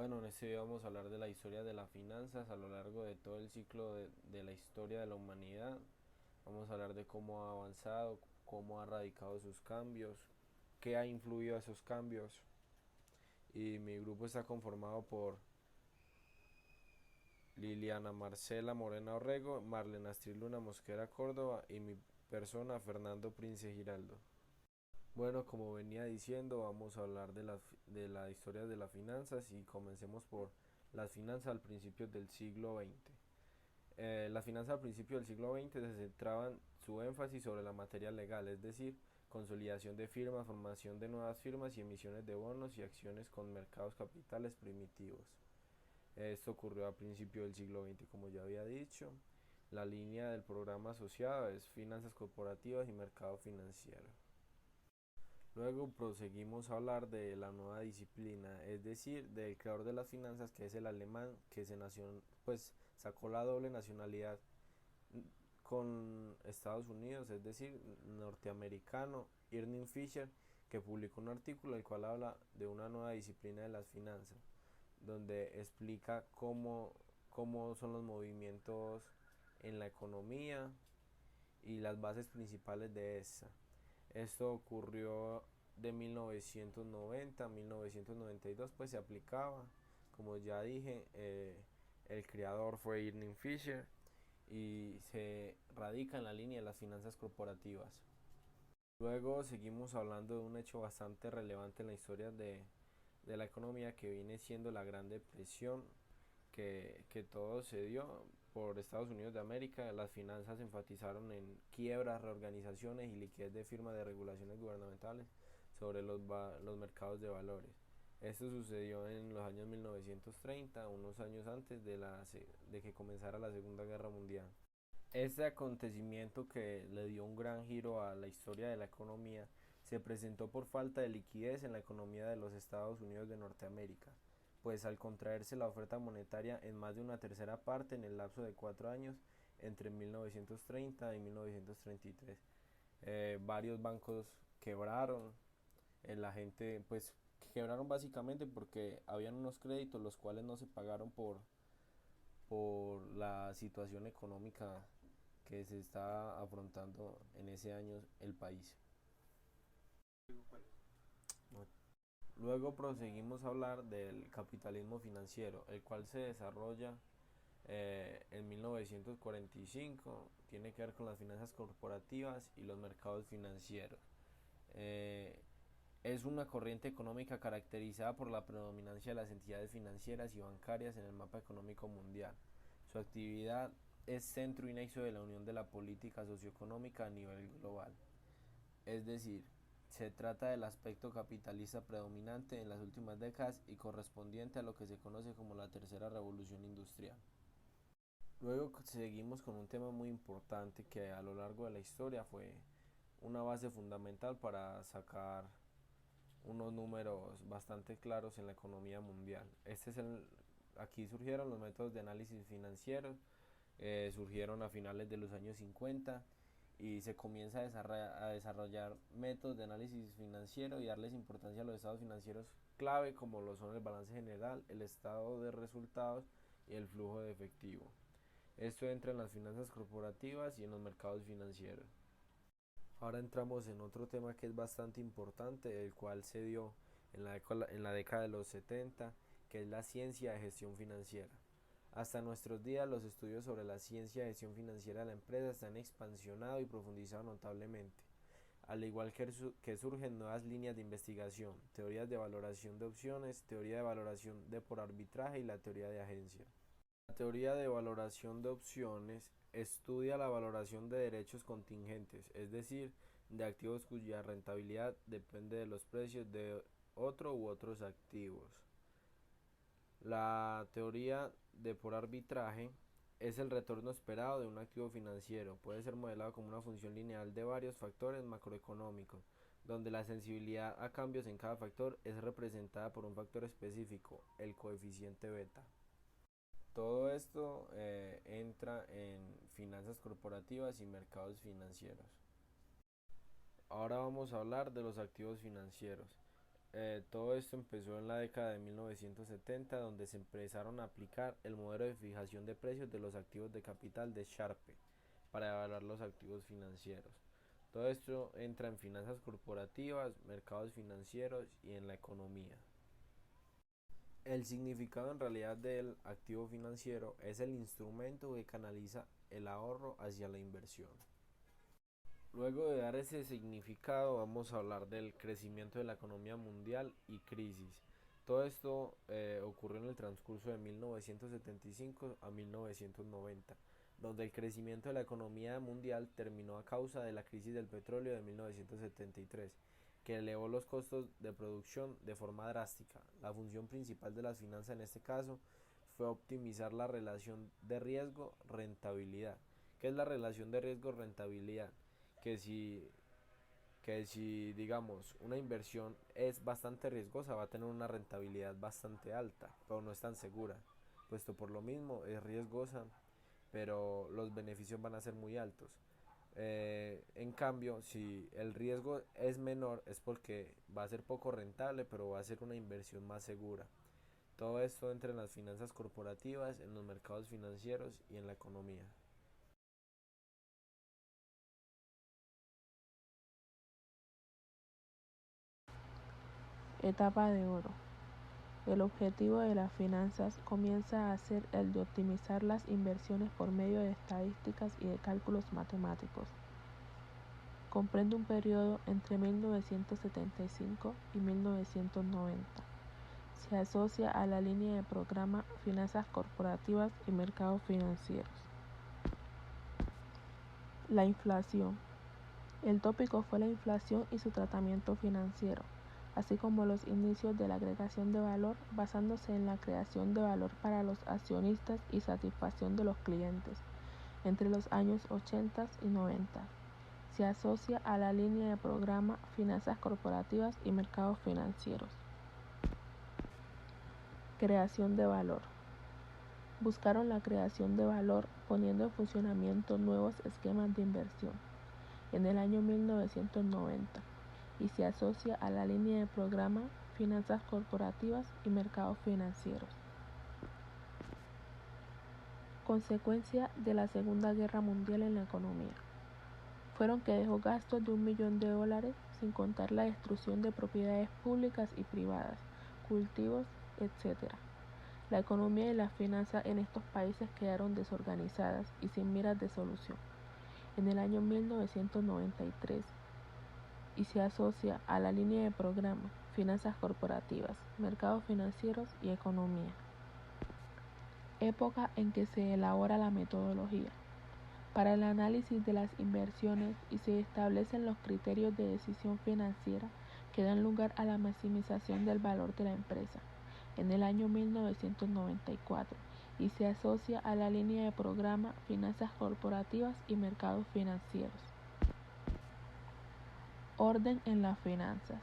Bueno, en este video vamos a hablar de la historia de las finanzas a lo largo de todo el ciclo de la historia de la humanidad. Vamos a hablar de cómo ha avanzado, cómo ha radicado sus cambios, qué ha influido a esos cambios. Y mi grupo está conformado por Liliana Marcela Morena Orrego, Marlene Astrid Luna Mosquera Córdoba y mi persona Fernando Prince Giraldo. Bueno, como venía diciendo, vamos a hablar de la historia de las finanzas y comencemos por las finanzas al principio del siglo XX. Las finanzas al principio del siglo XX se centraban su énfasis sobre la materia legal, es decir, consolidación de firmas, formación de nuevas firmas y emisiones de bonos y acciones con mercados capitales primitivos. Esto ocurrió a principio del siglo XX, como ya había dicho. La línea del programa asociado es finanzas corporativas y mercado financiero. Luego proseguimos a hablar de la nueva disciplina, es decir, del creador de las finanzas, que es el alemán, que pues sacó la doble nacionalidad con Estados Unidos, es decir, norteamericano, Irving Fisher, que publicó un artículo el cual habla de una nueva disciplina de las finanzas, donde explica cómo son los movimientos en la economía y las bases principales de esta. Esto ocurrió de 1990 a 1992, pues se aplicaba. Como ya dije, el creador fue Irving Fisher y se radica en la línea de las finanzas corporativas. Luego seguimos hablando de un hecho bastante relevante en la historia de la economía, que viene siendo la Gran Depresión, que todo se dio por Estados Unidos de América. Las finanzas se enfatizaron en quiebras, reorganizaciones y liquidez de firmas de regulaciones gubernamentales sobre los mercados de valores. Esto sucedió en los años 1930, unos años antes de que comenzara la Segunda Guerra Mundial. Este acontecimiento, que le dio un gran giro a la historia de la economía, se presentó por falta de liquidez en la economía de los Estados Unidos de Norteamérica, pues al contraerse la oferta monetaria en más de una tercera parte en el lapso de 4 años entre 1930 y 1933. Varios bancos quebraron, la gente pues quebraron básicamente porque habían unos créditos los cuales no se pagaron por la situación económica que se está afrontando en ese año el país. Luego proseguimos a hablar del capitalismo financiero, el cual se desarrolla en 1945, tiene que ver con las finanzas corporativas y los mercados financieros. Eh, es una corriente económica caracterizada por la predominancia de las entidades financieras y bancarias en el mapa económico mundial. Su actividad es centro y nexo de la unión de la política socioeconómica a nivel global. Es decir, se trata del aspecto capitalista predominante en las últimas décadas y correspondiente a lo que se conoce como la tercera revolución industrial. Luego seguimos con un tema muy importante que a lo largo de la historia fue una base fundamental para sacar unos números bastante claros en la economía mundial. Aquí surgieron los métodos de análisis financiero, surgieron a finales de los años 50 y se comienza a desarrollar métodos de análisis financiero y darles importancia a los estados financieros clave, como lo son el balance general, el estado de resultados y el flujo de efectivo. Esto entra en las finanzas corporativas y en los mercados financieros. Ahora entramos en otro tema que es bastante importante, el cual se dio en la década de los 70, que es la ciencia de gestión financiera. Hasta nuestros días, los estudios sobre la ciencia de gestión financiera de la empresa se han expansionado y profundizado notablemente, al igual que surgen nuevas líneas de investigación, teorías de valoración de opciones, teoría de valoración de por arbitraje y la teoría de agencia. La teoría de valoración de opciones estudia la valoración de derechos contingentes, es decir, de activos cuya rentabilidad depende de los precios de otro u otros activos. La teoría de por arbitraje es el retorno esperado de un activo financiero. Puede ser modelado como una función lineal de varios factores macroeconómicos, donde la sensibilidad a cambios en cada factor es representada por un factor específico, el coeficiente beta. Todo esto entra en finanzas corporativas y mercados financieros. Ahora vamos a hablar de los activos financieros. Todo esto empezó en la década de 1970, donde se empezaron a aplicar el modelo de fijación de precios de los activos de capital de Sharpe para evaluar los activos financieros. Todo esto entra en finanzas corporativas, mercados financieros y en la economía. El significado en realidad del activo financiero es el instrumento que canaliza el ahorro hacia la inversión. Luego de dar ese significado, vamos a hablar del crecimiento de la economía mundial y crisis. Todo esto ocurrió en el transcurso de 1975 a 1990, donde el crecimiento de la economía mundial terminó a causa de la crisis del petróleo de 1973, que elevó los costos de producción de forma drástica. La función principal de las finanzas en este caso fue optimizar la relación de riesgo-rentabilidad. ¿Qué es la relación de riesgo-rentabilidad? Que si, que si digamos una inversión es bastante riesgosa, va a tener una rentabilidad bastante alta, pero no es tan segura, puesto por lo mismo es riesgosa, pero los beneficios van a ser muy altos. En cambio, si el riesgo es menor, es porque va a ser poco rentable, pero va a ser una inversión más segura. Todo esto entra en las finanzas corporativas, en los mercados financieros y en la economía. Etapa de oro. El objetivo de las finanzas comienza a ser el de optimizar las inversiones por medio de estadísticas y de cálculos matemáticos. Comprende un periodo entre 1975 y 1990. Se asocia a la línea de programa Finanzas Corporativas y Mercados Financieros. La inflación. El tópico fue la inflación y su tratamiento financiero, así como los inicios de la agregación de valor basándose en la creación de valor para los accionistas y satisfacción de los clientes entre los años 80 y 90. Se asocia a la línea de programa Finanzas Corporativas y Mercados Financieros. Creación de valor. Buscaron la creación de valor poniendo en funcionamiento nuevos esquemas de inversión en el año 1990 y se asocia a la línea de programa Finanzas Corporativas y Mercados Financieros. Consecuencia de la Segunda Guerra Mundial en la economía. Fueron que dejó gastos de $1 millón sin contar la destrucción de propiedades públicas y privadas, cultivos, etc. La economía y las finanzas en estos países quedaron desorganizadas y sin miras de solución. En el año 1993 y se asocia a la línea de programa Finanzas Corporativas, Mercados Financieros y Economía. Época en que se elabora la metodología para el análisis de las inversiones y se establecen los criterios de decisión financiera que dan lugar a la maximización del valor de la empresa en el año 1994 y se asocia a la línea de programa Finanzas Corporativas y Mercados Financieros. Orden en las finanzas.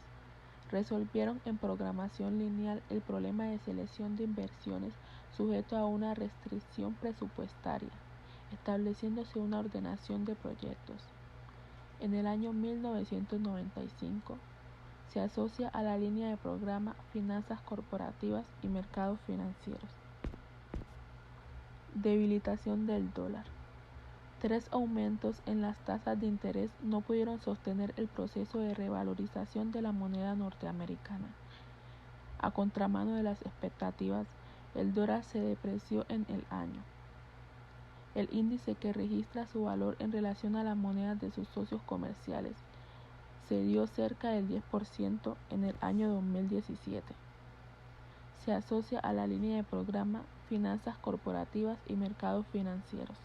Resolvieron en programación lineal el problema de selección de inversiones sujeto a una restricción presupuestaria, estableciéndose una ordenación de proyectos. En el año 1995 se asocia a la línea de programa Finanzas Corporativas y Mercados Financieros. Debilitación del dólar. 3 aumentos en las tasas de interés no pudieron sostener el proceso de revalorización de la moneda norteamericana. A contramano de las expectativas, el dólar se depreció en el año. El índice que registra su valor en relación a las monedas de sus socios comerciales cedió cerca del 10% en el año 2017. Se asocia a la línea de programa Finanzas Corporativas y Mercados Financieros.